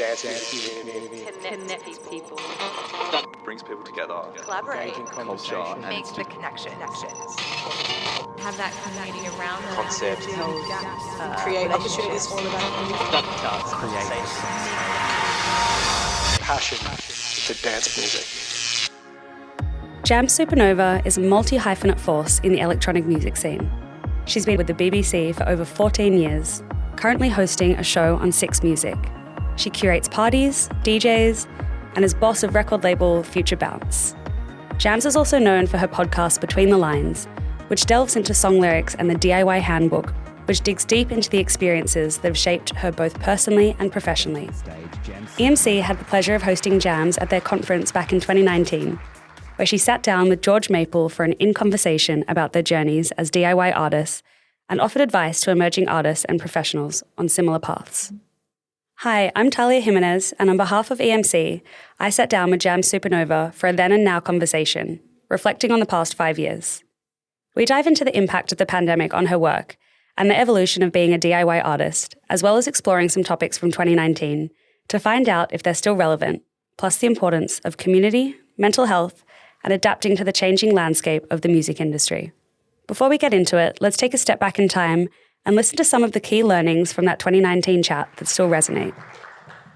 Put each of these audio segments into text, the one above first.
dance community. Connects people. Brings people together. Collaborate. Culture. And Makes the connections. Have that community around them. Concept. Create opportunities for all of us. Passion to dance music. Jamz Supernova is a multi-hyphenate force in the electronic music scene. She's been with the BBC for over 14 years, currently hosting a show on Six Music. She curates parties, DJs, and is boss of record label Future Bounce. Jamz is also known for her podcast Between the Lines, which delves into song lyrics, and the DIY handbook, which digs deep into the experiences that have shaped her both personally and professionally. EMC had the pleasure of hosting Jamz at their conference back in 2019, where she sat down with George Maple for an in-conversation about their journeys as DIY artists and offered advice to emerging artists and professionals on similar paths. Hi, I'm Talia Jimenez, and on behalf of EMC, I sat down with Jamz Supernova for a then and now conversation, reflecting on the past 5 years. We dive into the impact of the pandemic on her work and the evolution of being a DIY artist, as well as exploring some topics from 2019 to find out if they're still relevant, plus the importance of community, mental health, and adapting to the changing landscape of the music industry. Before we get into it, let's take a step back in time and listen to some of the key learnings from that 2019 chat that still resonate.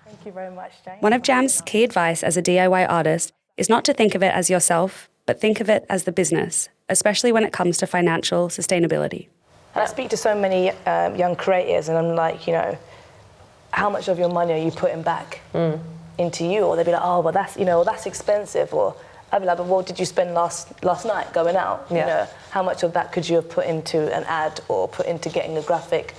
Thank you very much, Jane. One of Jamz's key advice as a DIY artist is not to think of it as yourself, but think of it as the business, especially when it comes to financial sustainability. I speak to so many young creators, and I'm like, how much of your money are you putting back into you? Or they'll be like, oh, well, that's expensive. Or I'd be like, but what did you spend last night going out? Yeah. How much of that could you have put into an ad or put into getting a graphic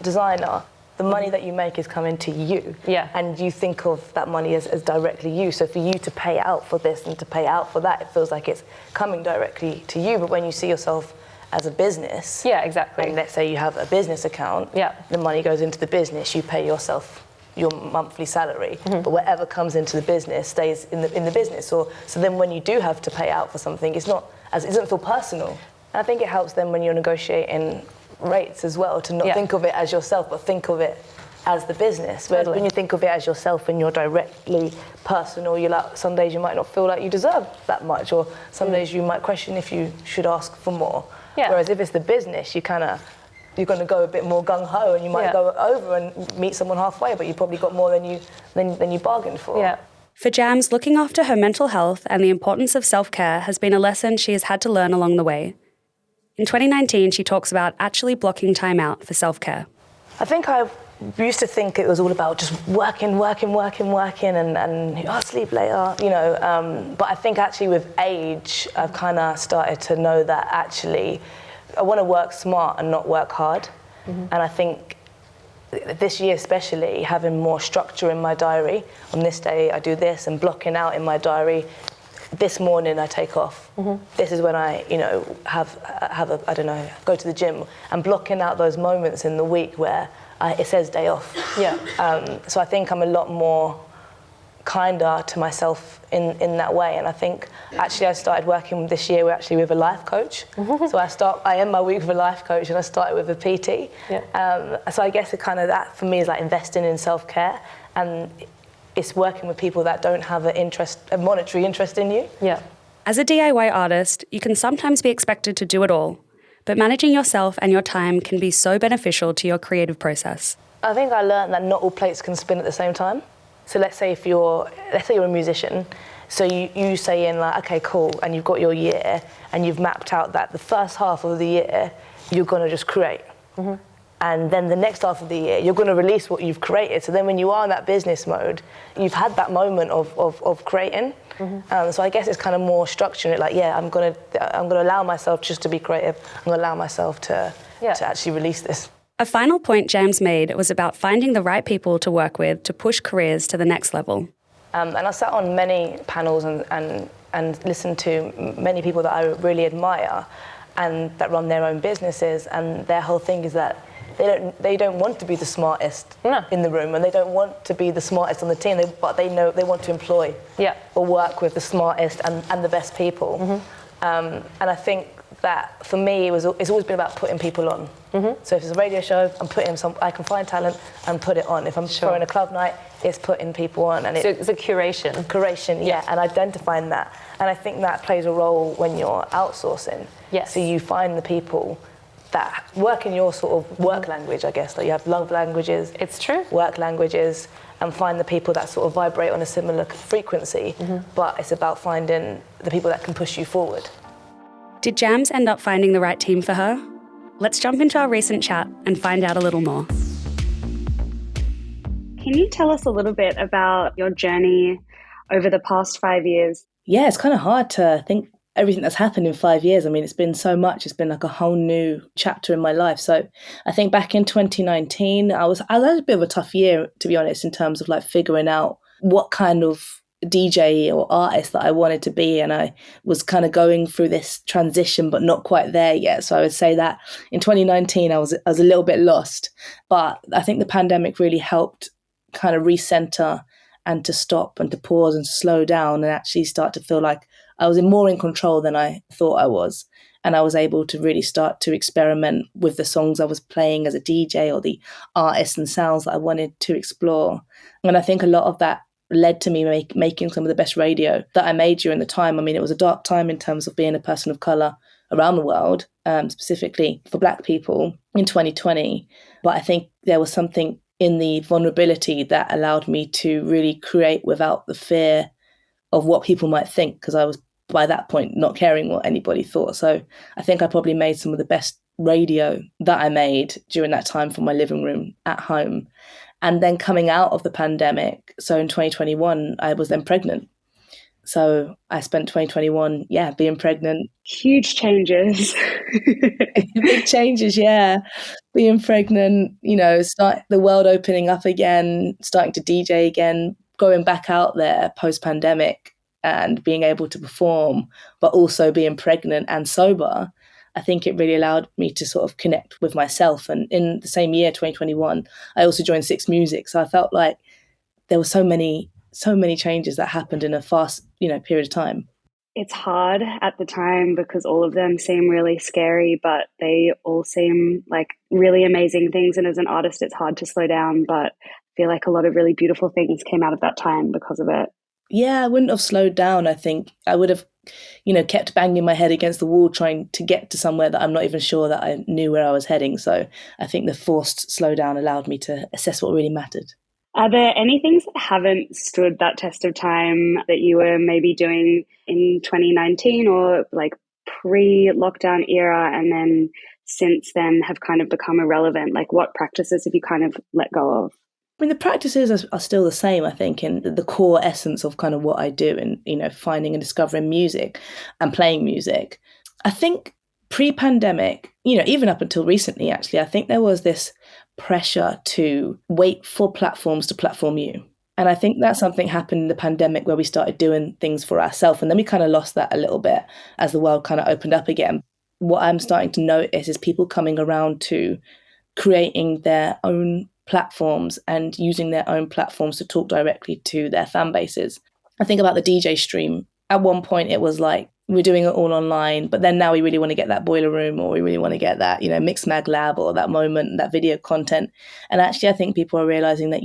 designer? The money that you make is coming to you. Yeah. And you think of that money as directly you. So for you to pay out for this and to pay out for that, it feels like it's coming directly to you. But when you see yourself as a business, Yeah, exactly. and let's say you have a business account, Yeah. the money goes into the business, you pay yourself your monthly salary, but whatever comes into the business stays in the business. So then when you do have to pay out for something, it doesn't feel personal. And I think it helps then when you're negotiating rates as well, to not think of it as yourself, but think of it as the business. Whereas when you think of it as yourself and you're directly personal, you're like, some days you might not feel like you deserve that much, or some days you might question if you should ask for more. Yeah. Whereas if it's the business, you're going to go a bit more gung-ho, and you might go over and meet someone halfway, but you probably got more than you bargained for. Yeah. For Jamz, looking after her mental health and the importance of self-care has been a lesson she has had to learn along the way. In 2019, she talks about actually blocking time out for self-care. I think I used to think it was all about just working, and I'll sleep later, But I think actually with age, I've kind of started to know that actually I want to work smart and not work hard. And I think this year especially, having more structure in my diary, on this day I do this, and blocking out in my diary, this morning I take off. This is when I, go to the gym, and blocking out those moments in the week where it says day off. Yeah. So I think I'm a lot more kinder to myself in that way. And I think actually I started working this year with a life coach. So I end my week with a life coach, and I started with a PT. Yeah. So I guess that for me is like investing in self-care, and it's working with people that don't have a monetary interest in you. Yeah. As a DIY artist, you can sometimes be expected to do it all, but managing yourself and your time can be so beneficial to your creative process. I think I learned that not all plates can spin at the same time. So let's say you're a musician, so you say in like, okay, cool, and you've got your year, and you've mapped out that the first half of the year, you're gonna just create. And then the next half of the year, you're gonna release what you've created. So then when you are in that business mode, you've had that moment of creating. So I guess it's kind of more structured, like, I'm gonna allow myself just to be creative. I'm gonna allow myself to actually release this. A final point Jamz made was about finding the right people to work with to push careers to the next level. And I sat on many panels and listened to many people that I really admire and that run their own businesses, and their whole thing is that they don't want to be the smartest in the room, and they don't want to be the smartest on the team, but they know they want to employ or work with the smartest and the best people. And I think that for me it's always been about putting people on. So if it's a radio show, I can find talent and put it on. If I'm throwing a club night, it's putting people on. And so it's a curation. Curation, yeah, and identifying that. And I think that plays a role when you're outsourcing. Yes. So you find the people that work in your sort of work language, I guess. Like you have love languages. It's true. Work languages, and find the people that sort of vibrate on a similar frequency. But it's about finding the people that can push you forward. Did Jamz end up finding the right team for her? Let's jump into our recent chat and find out a little more. Can you tell us a little bit about your journey over the past 5 years? Yeah, it's kind of hard to think everything that's happened in 5 years. I mean, it's been so much. It's been like a whole new chapter in my life. So I think back in 2019, I had a bit of a tough year, to be honest, in terms of like figuring out what kind of DJ or artist that I wanted to be. And I was kind of going through this transition, but not quite there yet. So I would say that in 2019, I was a little bit lost. But I think the pandemic really helped kind of recenter and to stop and to pause and to slow down and actually start to feel like I was more in control than I thought I was. And I was able to really start to experiment with the songs I was playing as a DJ or the artists and sounds that I wanted to explore. And I think a lot of that led to me making some of the best radio that I made during the time. I mean, it was a dark time in terms of being a person of colour around the world, specifically for Black people in 2020. But I think there was something in the vulnerability that allowed me to really create without the fear of what people might think, because I was, by that point, not caring what anybody thought. So I think I probably made some of the best radio that I made during that time from my living room at home. And then coming out of the pandemic, so in 2021, I was then pregnant. So I spent 2021, being pregnant. Huge changes. Big changes, yeah. Being pregnant, start the world opening up again, starting to DJ again, going back out there post-pandemic and being able to perform, but also being pregnant and sober. I think it really allowed me to sort of connect with myself. And in the same year, 2021, I also joined Six Music. So I felt like there were so many changes that happened in a fast, period of time. It's hard at the time because all of them seem really scary, but they all seem like really amazing things. And as an artist, it's hard to slow down, but I feel like a lot of really beautiful things came out of that time because of it. Yeah, I wouldn't have slowed down. I think I would have, kept banging my head against the wall trying to get to somewhere that I'm not even sure that I knew where I was heading. So I think the forced slowdown allowed me to assess what really mattered. Are there any things that haven't stood that test of time that you were maybe doing in 2019 or like pre-lockdown era and then since then have kind of become irrelevant? Like what practices have you kind of let go of? I mean, the practices are still the same, I think, in the core essence of kind of what I do and, finding and discovering music and playing music. I think pre-pandemic, even up until recently, actually, I think there was this pressure to wait for platforms to platform you. And I think that something happened in the pandemic where we started doing things for ourselves. And then we kind of lost that a little bit as the world kind of opened up again. What I'm starting to notice is people coming around to creating their own platforms and using their own platforms to talk directly to their fan bases. I think about the DJ stream. At one point, it was like, we're doing it all online, but then now we really want to get that boiler room or we really want to get that, Mix Mag Lab or that moment, that video content. And actually, I think people are realizing that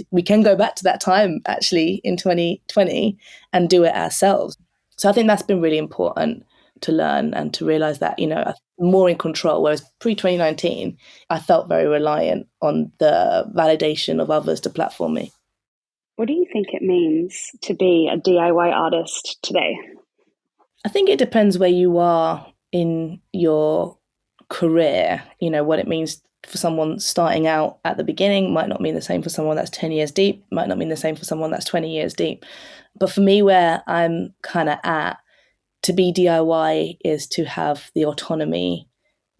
we can go back to that time actually in 2020 and do it ourselves. So I think that's been really important to learn and to realize that, I'm more in control. Whereas pre-2019, I felt very reliant on the validation of others to platform me. What do you think it means to be a DIY artist today? I think it depends where you are in your career. What it means for someone starting out at the beginning might not mean the same for someone that's 10 years deep, might not mean the same for someone that's 20 years deep. But for me, where I'm kind of at, to be DIY is to have the autonomy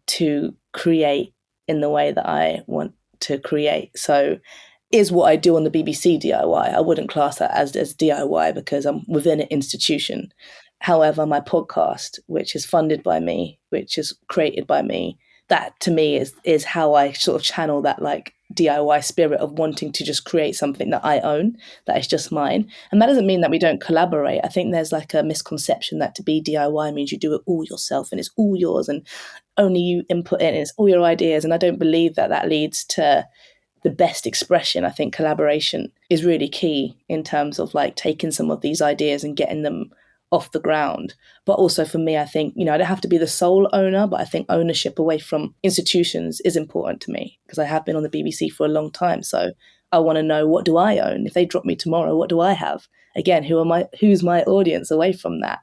to create in the way that I want to create. So is what I do on the BBC DIY. I wouldn't class that as DIY because I'm within an institution. However, my podcast, which is funded by me, which is created by me, that to me is how I sort of channel that like DIY spirit of wanting to just create something that I own, that is just mine. And that doesn't mean that we don't collaborate. I think there's like a misconception that to be DIY means you do it all yourself and it's all yours and only you input in, and it's all your ideas. And I don't believe that that leads to the best expression. I think collaboration is really key in terms of like taking some of these ideas and getting them off the ground. But also for me, I think, I don't have to be the sole owner, but I think ownership away from institutions is important to me because I have been on the BBC for a long time. So I want to know, what do I own? If they drop me tomorrow, what do I have? Again, who's my audience away from that?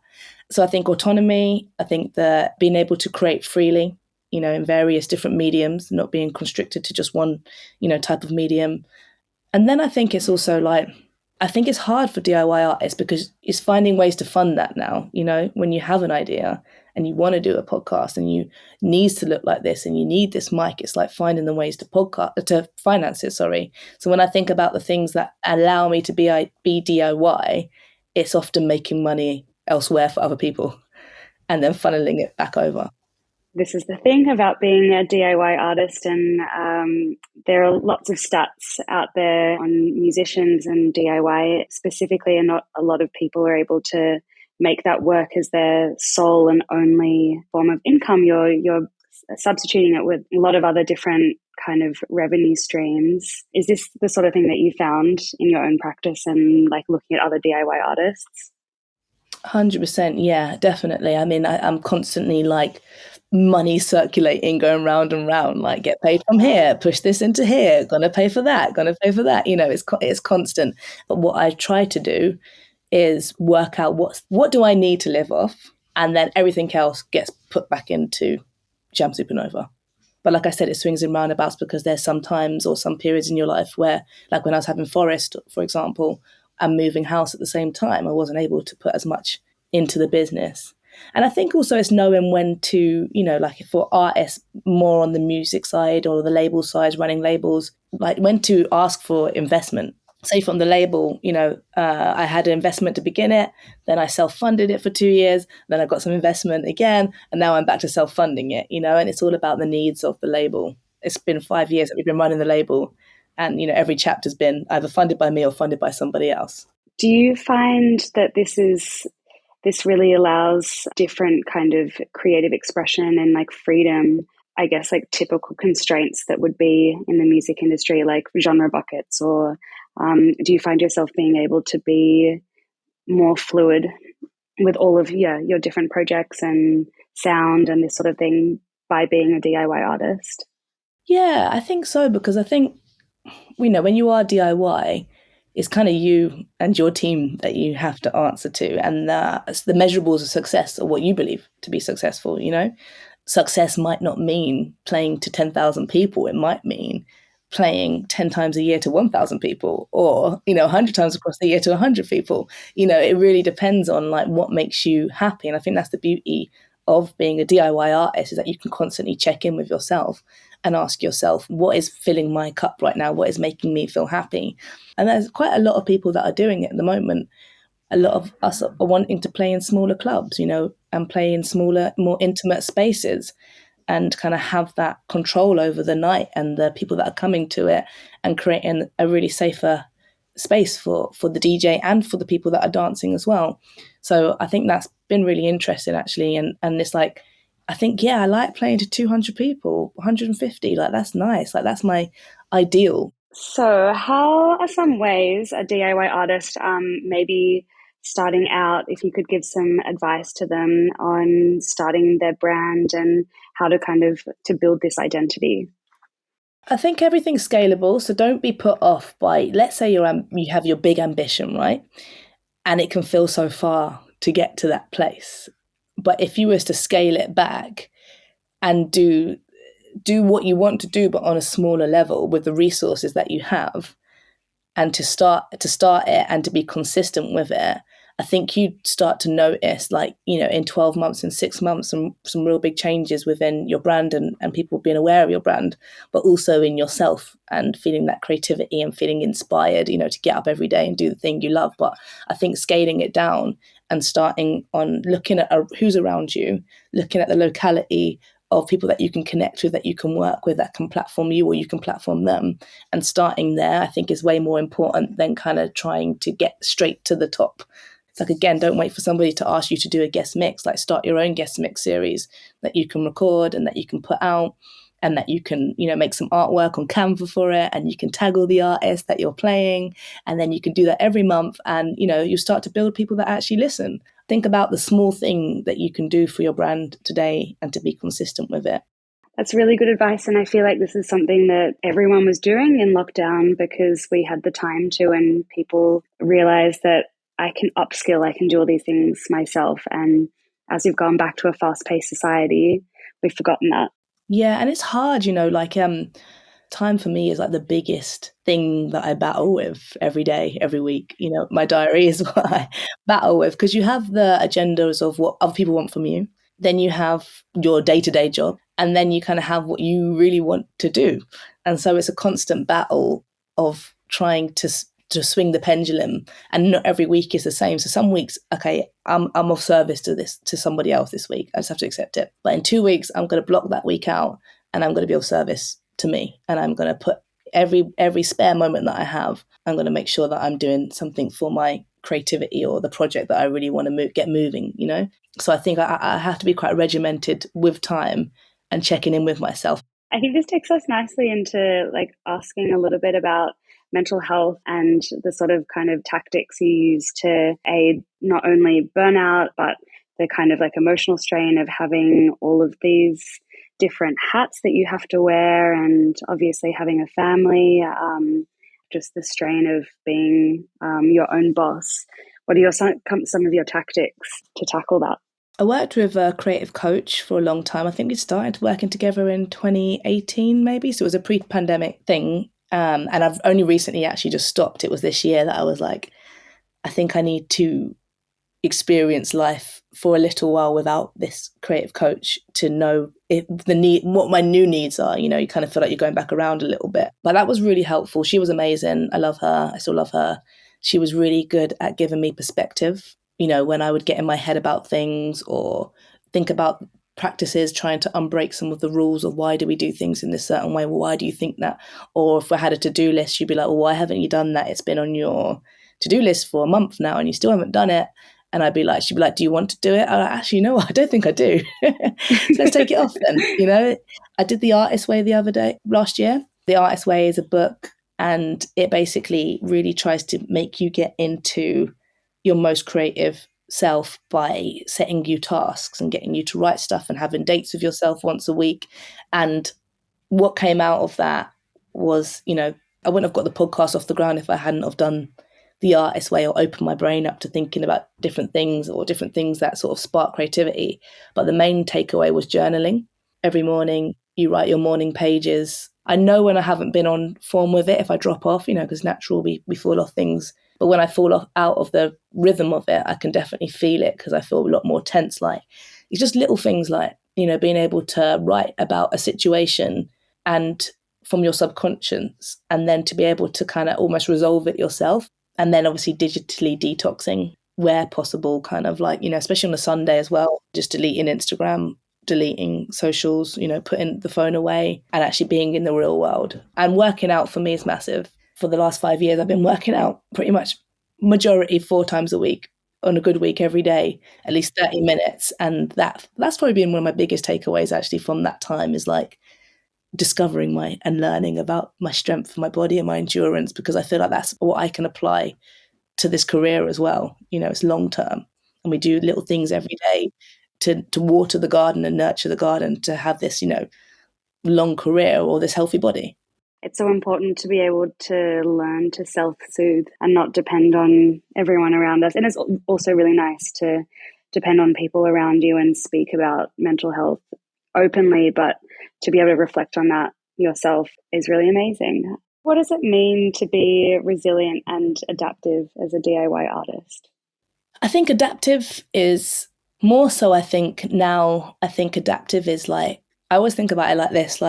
So I think autonomy, I think that being able to create freely, in various different mediums, not being constricted to just one, type of medium. And then I think it's also like, I think it's hard for DIY artists because it's finding ways to fund that now. When you have an idea and you want to do a podcast and you needs to look like this and you need this mic, it's like finding the ways to finance it. Sorry. So when I think about the things that allow me to be DIY, it's often making money elsewhere for other people and then funneling it back over. This is the thing about being a DIY artist, and there are lots of stats out there on musicians and DIY specifically, and not a lot of people are able to make that work as their sole and only form of income. You're substituting it with a lot of other different kind of revenue streams. Is this the sort of thing that you found in your own practice and like looking at other DIY artists? 100%, yeah, definitely. I mean, I'm constantly like money circulating, going round and round, like get paid from here, push this into here, gonna pay for that. It's constant. But what I try to do is work out what do I need to live off, and then everything else gets put back into Jamz Supernova. But like I said, it swings and roundabouts because there's some times or some periods in your life where, like when I was having Forest, for example, and moving house at the same time, I wasn't able to put as much into the business. And I think also it's knowing when to, like for artists more on the music side or the label side, running labels, like when to ask for investment. Say from the label, I had an investment to begin it, then I self-funded it for 2 years, then I got some investment again, and now I'm back to self-funding it, and it's all about the needs of the label. It's been 5 years that we've been running the label, and, every chapter's been either funded by me or funded by somebody else. Do you find that this really allows different kind of creative expression and like freedom, I guess, like typical constraints that would be in the music industry, like genre buckets, or do you find yourself being able to be more fluid with all of your different projects and sound and this sort of thing by being a DIY artist? Yeah, I think so, because I think, when you are DIY, it's kind of you and your team that you have to answer to. And the measurables of success are what you believe to be successful, Success might not mean playing to 10,000 people. It might mean playing 10 times a year to 1,000 people, or, 100 times across the year to 100 people. It really depends on like what makes you happy. And I think that's the beauty of being a DIY artist, is that you can constantly check in with yourself and ask yourself, what is filling my cup right now? What is making me feel happy? And there's quite a lot of people that are doing it at the moment. A lot of us are wanting to play in smaller clubs, and play in smaller, more intimate spaces, and kind of have that control over the night and the people that are coming to it, and creating a really safer space for the DJ and for the people that are dancing as well. So I think that's been really interesting, actually. And it's like, I think, I like playing to 200 people, 150. Like, that's nice. Like, that's my ideal. So how are some ways a DIY artist maybe starting out, if you could give some advice to them on starting their brand and how to kind of to build this identity? I think everything's scalable. So don't be put off by, let's say you have your big ambition, right? And it can feel so far to get to that place. But if you was to scale it back and do what you want to do, but on a smaller level with the resources that you have, and to start it and to be consistent with it, I think you'd start to notice, like, in 12 months and 6 months, some real big changes within your brand and people being aware of your brand, but also in yourself and feeling that creativity and feeling inspired, to get up every day and do the thing you love. But I think scaling it down and starting on looking at who's around you, looking at the locality of people that you can connect with, that you can work with, that can platform you or you can platform them. And starting there, I think, is way more important than kind of trying to get straight to the top. It's like, again, don't wait for somebody to ask you to do a guest mix. Like, start your own guest mix series that you can record and that you can put out, and that you can, make some artwork on Canva for it, and you can tag all the artists that you're playing, and then you can do that every month, and you start to build people that actually listen. Think about the small thing that you can do for your brand today and to be consistent with it. That's really good advice, and I feel like this is something that everyone was doing in lockdown because we had the time to, and people realized that I can upskill, I can do all these things myself. And as we've gone back to a fast-paced society, we've forgotten that. Yeah, and it's hard, time for me is like the biggest thing that I battle with every day, every week. My diary is what I battle with, because you have the agendas of what other people want from you. Then you have your day-to-day job, and then you kind of have what you really want to do. And so it's a constant battle of trying to swing the pendulum, and not every week is the same. So some weeks, okay, I'm of service to somebody else this week. I just have to accept it. But in 2 weeks, I'm going to block that week out, and I'm going to be of service to me. And I'm going to put every spare moment that I have, I'm going to make sure that I'm doing something for my creativity or the project that I really want to get moving, So I think I have to be quite regimented with time and checking in with myself. I think this takes us nicely into asking a little bit about mental health and the sort of kind of tactics you use to aid not only burnout, but the kind of emotional strain of having all of these different hats that you have to wear, and obviously having a family, just the strain of being your own boss. What are some of your tactics to tackle that? I worked with a creative coach for a long time. I think we started working together in 2018, maybe. So it was a pre-pandemic thing. And I've only recently actually just stopped. It was this year that I was like, I think I need to experience life for a little while without this creative coach to know what my new needs are. You kind of feel like you're going back around a little bit. But that was really helpful. She was amazing. I love her. I still love her. She was really good at giving me perspective. When I would get in my head about things or think about practices, trying to unbreak some of the rules of why do we do things in this certain way? Well, why do you think that? Or if I had a to-do list, she'd be like, well, why haven't you done that? It's been on your to-do list for a month now and you still haven't done it. And she'd be like, do you want to do it? Actually, no, I don't think I do. So let's take it off then. I did The Artist Way last year. The Artist Way is a book, and it basically really tries to make you get into your most creative self by setting you tasks and getting you to write stuff and having dates with yourself once a week. And what came out of that was, I wouldn't have got the podcast off the ground if I hadn't have done The Artist Way or opened my brain up to thinking about different things or different things that sort of spark creativity. But the main takeaway was journaling. Every morning you write your morning pages. I know when I haven't been on form with it, if I drop off, because natural, we fall off things. But when I fall out of the rhythm of it, I can definitely feel it because I feel a lot more tense. It's just little things like, being able to write about a situation and from your subconscious, and then to be able to kind of almost resolve it yourself. And then obviously digitally detoxing where possible, kind of especially on a Sunday as well, just deleting Instagram, deleting socials, putting the phone away and actually being in the real world. And working out for me is massive. For the last 5 years, I've been working out pretty much majority 4 times a week, on a good week every day, at least 30 minutes. And that's probably been one of my biggest takeaways actually from that time, is discovering and learning about my strength for my body and my endurance, because I feel like that's what I can apply to this career as well. It's long term, and we do little things every day to water the garden and nurture the garden to have this, long career or this healthy body. It's so important to be able to learn to self-soothe and not depend on everyone around us. And it's also really nice to depend on people around you and speak about mental health openly, but to be able to reflect on that yourself is really amazing. What does it mean to be resilient and adaptive as a DIY artist? I think adaptive is more so, adaptive is I always think about it like this,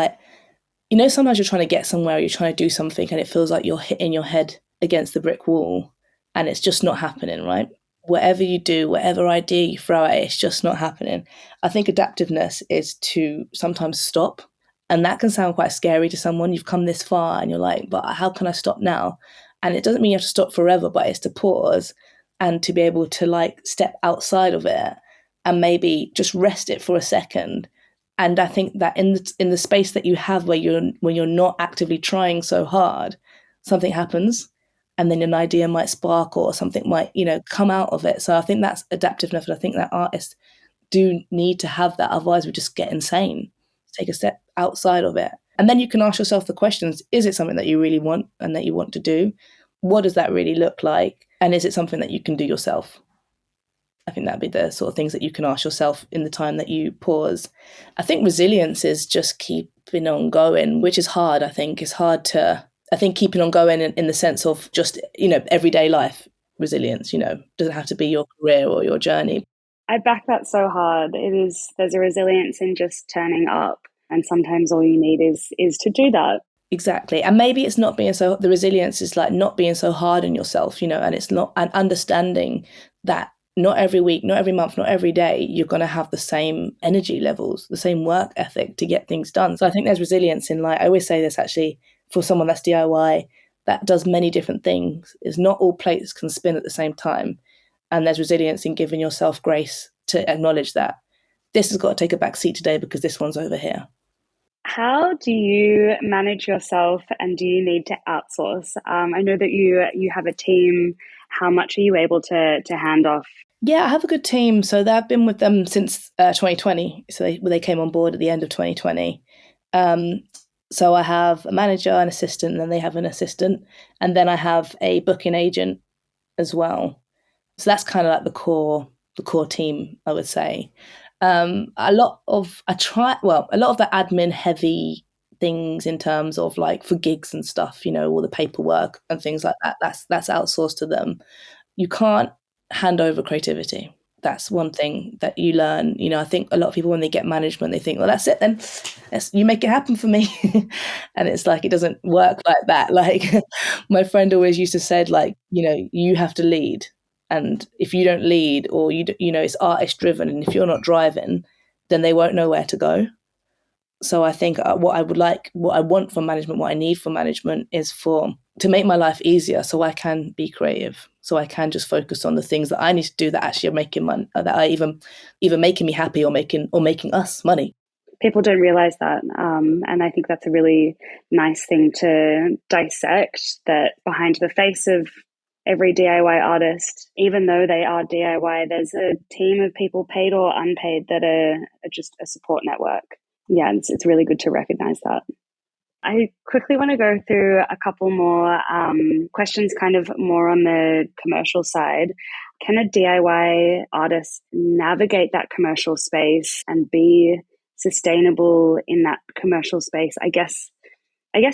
sometimes you're trying to get somewhere, you're trying to do something and it feels like you're hitting your head against the brick wall and it's just not happening, right? whatever you do, whatever idea you throw at it, it's just not happening. I think adaptiveness is to sometimes stop. And that can sound quite scary to someone. You've come this far and you're like, but how can I stop now? And it doesn't mean you have to stop forever, but it's to pause and to be able to like step outside of it and maybe just rest it for a second. And I think that in the space that you have when you're not actively trying so hard, something happens, and then an idea might spark or something might, come out of it. So I think that's adaptiveness. And I think that artists do need to have that. Otherwise we just get insane. Take a step outside of it. And then you can ask yourself the questions, is it something that you really want and that you want to do? What does that really look like? And is it something that you can do yourself? I think that'd be the sort of things that you can ask yourself in the time that you pause. I think resilience is just keeping on going, which is hard. I think keeping on going in the sense of just, everyday life resilience, doesn't have to be your career or your journey. I back that so hard. There's a resilience in just turning up, and sometimes all you need is to do that. Exactly. And maybe it's not being the resilience is like not being so hard on yourself, and it's not, and understanding that not every week, not every month, not every day, you're going to have the same energy levels, the same work ethic to get things done. So I think there's resilience in, like, I always say this actually, for someone that's DIY, that does many different things, is not all plates can spin at the same time. And there's resilience in giving yourself grace to acknowledge that this has got to take a back seat today because this one's over here. How do you manage yourself, and do you need to outsource? I know that you have a team. How much are you able to hand off? Yeah, I have a good team. So I've been with them since 2020. So they came on board at the end of 2020. So I have a manager, an assistant, and then they have an assistant. And then I have a booking agent as well. So that's kind of like the core team, I would say. A lot of the admin heavy things in terms of like for gigs and stuff, all the paperwork and things like that, that's outsourced to them. You can't hand over creativity. That's one thing that you learn. I think a lot of people, when they get management, they think, well, that's it then. You make it happen for me. And it's like, it doesn't work like that. Like my friend always used to say, like, you have to lead. And if you don't lead, or it's artist driven, and if you're not driving, then they won't know where to go. So I think what I want from management, what I need from management is to make my life easier, so I can be creative, so I can just focus on the things that I need to do that actually are making money, that are either making me happy or making us money. People don't realize that, and I think that's a really nice thing to dissect. That behind the face of every DIY artist, even though they are DIY, there's a team of people, paid or unpaid, that are just a support network. Yeah, it's really good to recognize that. I quickly want to go through a couple more questions, kind of more on the commercial side. Can a DIY artist navigate that commercial space and be sustainable in that commercial space? I guess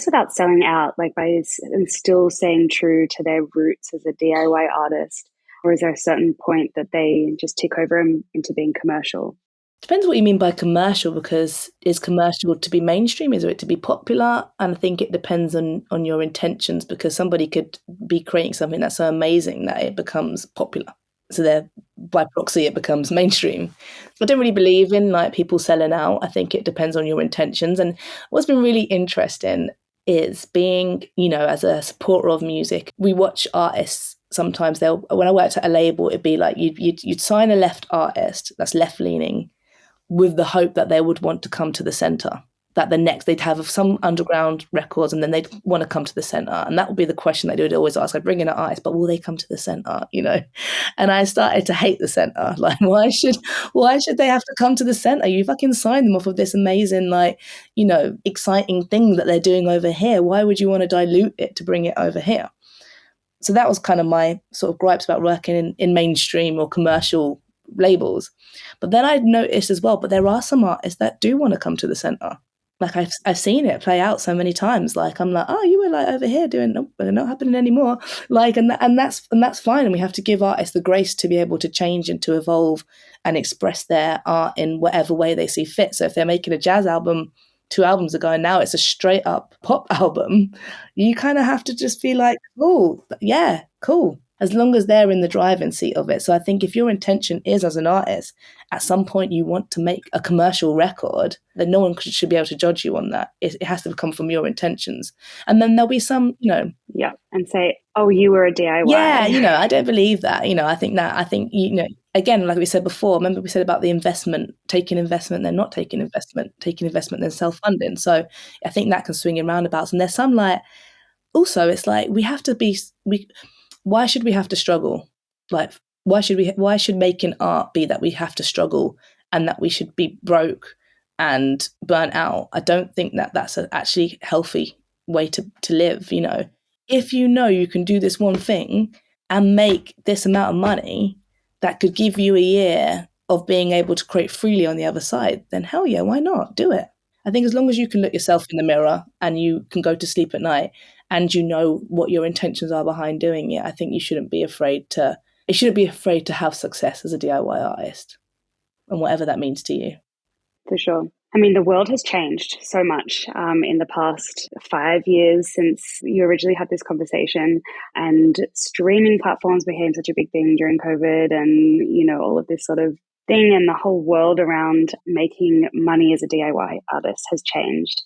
without selling out, like and still staying true to their roots as a DIY artist? Or is there a certain point that they just tick over into being commercial? Depends what you mean by commercial, because is commercial to be mainstream? Is it to be popular? And I think it depends on your intentions, because somebody could be creating something that's so amazing that it becomes popular. So by proxy, it becomes mainstream. I don't really believe in like people selling out. I think it depends on your intentions. And what's been really interesting is being, as a supporter of music, we watch artists. Sometimes when I worked at a label, it'd be like you'd sign a left artist that's left leaning, with the hope that they would want to come to the center, that they'd have some underground records and then they'd want to come to the center. And that would be the question that they would always ask. I'd bring in an artist, but will they come to the center? And I started to hate the center. Like, why should they have to come to the center? You fucking signed them off of this amazing, exciting thing that they're doing over here. Why would you want to dilute it to bring it over here? So that was kind of my sort of gripes about working in mainstream or commercial labels. But then I'd noticed as well, but there are some artists that do want to come to the center. Like I've seen it play out so many times. Like I'm like, oh, you were like over here doing, nope, they're not happening anymore. Like, and that's fine. And we have to give artists the grace to be able to change and to evolve and express their art in whatever way they see fit. So if they're making a jazz album 2 albums ago and now it's a straight up pop album, you kind of have to just be like, oh, yeah, cool. as long as they're in the driving seat of it. So I think if your intention is as an artist, at some point you want to make a commercial record, then no one should be able to judge you on that. It has to come from your intentions. And then there'll be some, Yeah. And say, oh, you were a DIY. Yeah, I don't believe that. I think, again, like we said before, remember we said about the investment, taking investment, then not taking investment, then self-funding. So I think that can swing in roundabouts. And there's some also it's why should we have to struggle? Like, why should making art be that we have to struggle and that we should be broke and burnt out? I don't think that that's an actually healthy way to live, If you can do this one thing and make this amount of money that could give you a year of being able to create freely on the other side, then hell yeah, why not? Do it. I think as long as you can look yourself in the mirror and you can go to sleep at night and you know what your intentions are behind doing it, I think you shouldn't be afraid to have success as a DIY artist and whatever that means to you. For sure. I mean, the world has changed so much in the past 5 years since you originally had this conversation, and streaming platforms became such a big thing during COVID and, all of this sort of thing, and the whole world around making money as a DIY artist has changed.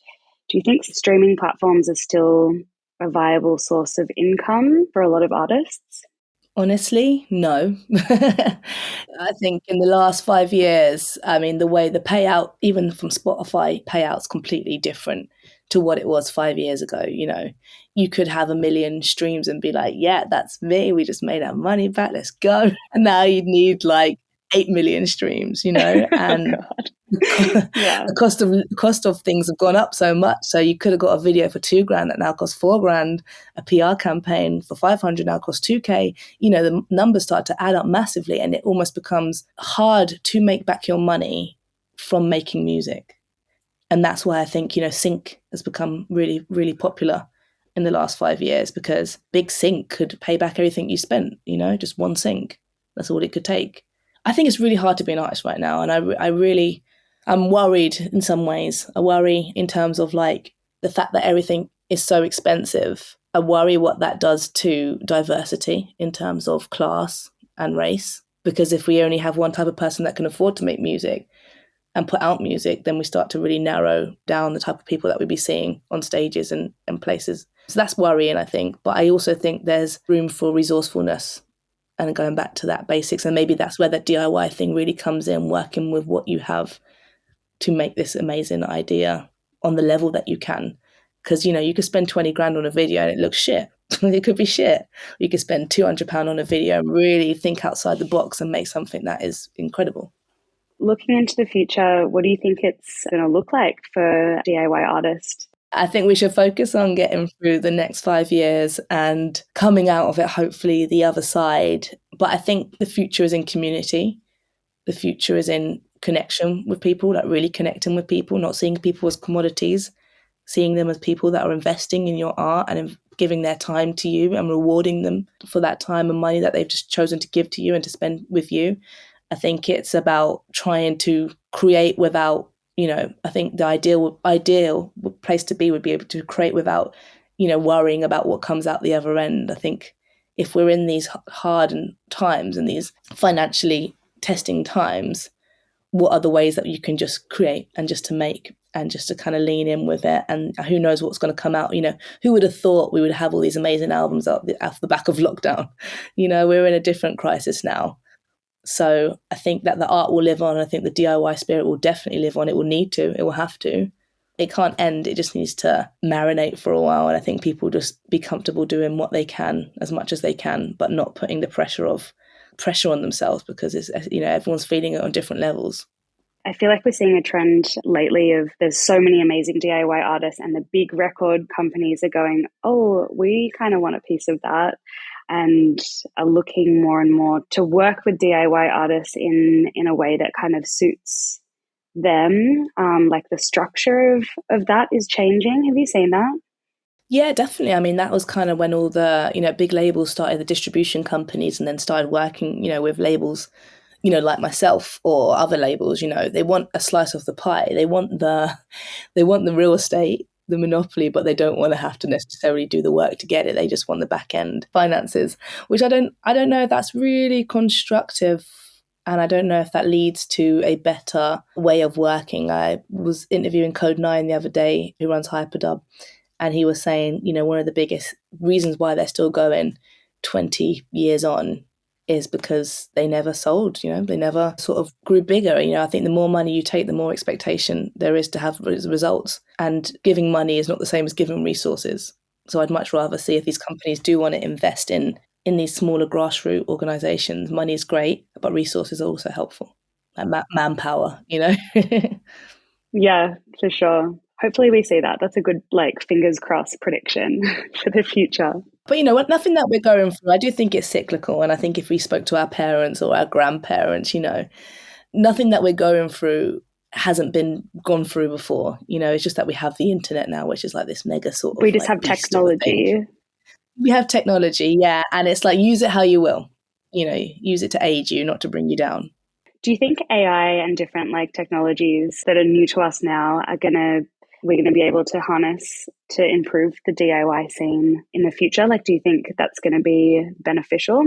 Do you think streaming platforms are still a viable source of income for a lot of artists? Honestly, no. I think in the last 5 years, the way the payout, even from Spotify, payout's completely different to what it was 5 years ago. You could have 1 million streams and be like, yeah, that's me. We just made our money back. Let's go. And now you'd need 8 million streams, and Yeah. the cost of things have gone up so much. So you could have got a video for $2,000 that now costs $4,000. A PR campaign for $500 now costs $2,000. The numbers start to add up massively, and it almost becomes hard to make back your money from making music. And that's why I think, sync has become really, really popular in the last 5 years, because big sync could pay back everything you spent, just one sync. That's all it could take. I think it's really hard to be an artist right now. And I'm worried in some ways. I worry in terms of the fact that everything is so expensive. I worry what that does to diversity in terms of class and race. Because if we only have one type of person that can afford to make music and put out music, then we start to really narrow down the type of people that we'd be seeing on stages and places. So that's worrying, I think. But I also think there's room for resourcefulness and going back to that basics. And maybe that's where that DIY thing really comes in, working with what you have to make this amazing idea on the level that you can. Because, you could spend 20 grand on a video and it looks shit. It could be shit. You could spend £200 on a video and really think outside the box and make something that is incredible. Looking into the future, what do you think it's going to look like for DIY artists? I think we should focus on getting through the next 5 years and coming out of it, hopefully, the other side. But I think the future is in community. The future is in connection with people, really connecting with people, not seeing people as commodities, seeing them as people that are investing in your art and giving their time to you and rewarding them for that time and money that they've just chosen to give to you and to spend with you. I think it's about trying to create without, I think the ideal place to be would be able to create without, worrying about what comes out the other end. I think if we're in these hard times and these financially testing times, what are the ways that you can just create and just to make and just to kind of lean in with it? And who knows what's going to come out? Who would have thought we would have all these amazing albums off the back of lockdown? We're in a different crisis now. So I think that the art will live on. I think the DIY spirit will definitely live on. It will need to. It will have to. It can't end. It just needs to marinate for a while. And I think people just be comfortable doing what they can as much as they can, but not putting the pressure on themselves, because it's, everyone's feeling it on different levels. I feel like we're seeing a trend lately of there's so many amazing DIY artists and the big record companies are going, oh, we kind of want a piece of that, and are looking more and more to work with DIY artists in a way that kind of suits them. Like the structure of that is changing. Have you seen that? Yeah, definitely. That was kind of when all the, big labels started, the distribution companies, and then started working, with labels, like myself or other labels. They want a slice of the pie. They want the real estate. the monopoly, but they don't want to have to necessarily do the work to get it. They just want the back end finances, which I don't know if that's really constructive. And I don't know if that leads to a better way of working. I was interviewing Code 9 the other day, who runs Hyperdub, and he was saying, one of the biggest reasons why they're still going 20 years on is because they never sold, they never sort of grew bigger. I think the more money you take, the more expectation there is to have results. And giving money is not the same as giving resources. So I'd much rather see if these companies do want to invest in these smaller grassroots organizations. Money is great, but resources are also helpful. Like manpower, Yeah, for sure. Hopefully we see that. That's a good, fingers crossed prediction for the future. But nothing that we're going through, I do think it's cyclical. And I think if we spoke to our parents or our grandparents, nothing that we're going through hasn't been gone through before. It's just that we have the internet now, which is like this mega sort of. We just have technology. We have technology, yeah. And it's like, use it how you will. Use it to aid you, not to bring you down. Do you think AI and different technologies that are new to us now we're going to be able to harness to improve the DIY scene in the future? Do you think that's going to be beneficial?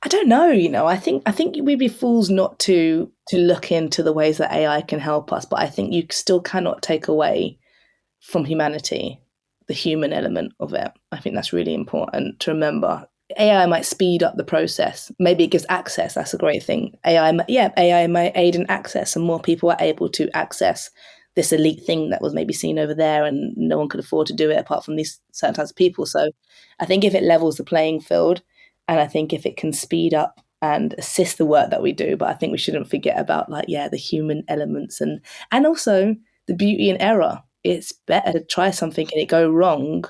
I don't know. I think we'd be fools not to look into the ways that AI can help us. But I think you still cannot take away from humanity the human element of it. I think that's really important to remember. AI might speed up the process. Maybe it gives access. That's a great thing. AI might aid in access, and more people are able to access this elite thing that was maybe seen over there, and no one could afford to do it apart from these certain types of people. So I think if it levels the playing field, and I think if it can speed up and assist the work that we do, but I think we shouldn't forget about the human elements and also the beauty in error. It's better to try something and it go wrong,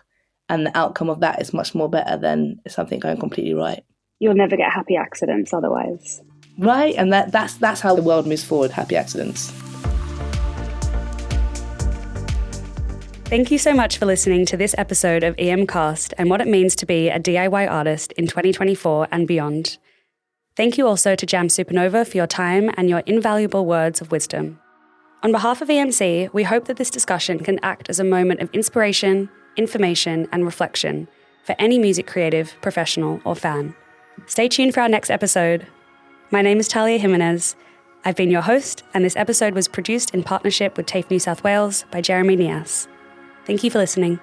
and the outcome of that is much more better than something going completely right. You'll never get happy accidents otherwise. Right, and that's how the world moves forward, happy accidents. Thank you so much for listening to this episode of EM Cast and what it means to be a DIY artist in 2024 and beyond. Thank you also to Jamz Supernova for your time and your invaluable words of wisdom. On behalf of EMC, we hope that this discussion can act as a moment of inspiration, information, and reflection for any music creative, professional, or fan. Stay tuned for our next episode. My name is Talia Jimenez. I've been your host, and this episode was produced in partnership with TAFE New South Wales by Jeremy Nias. Thank you for listening.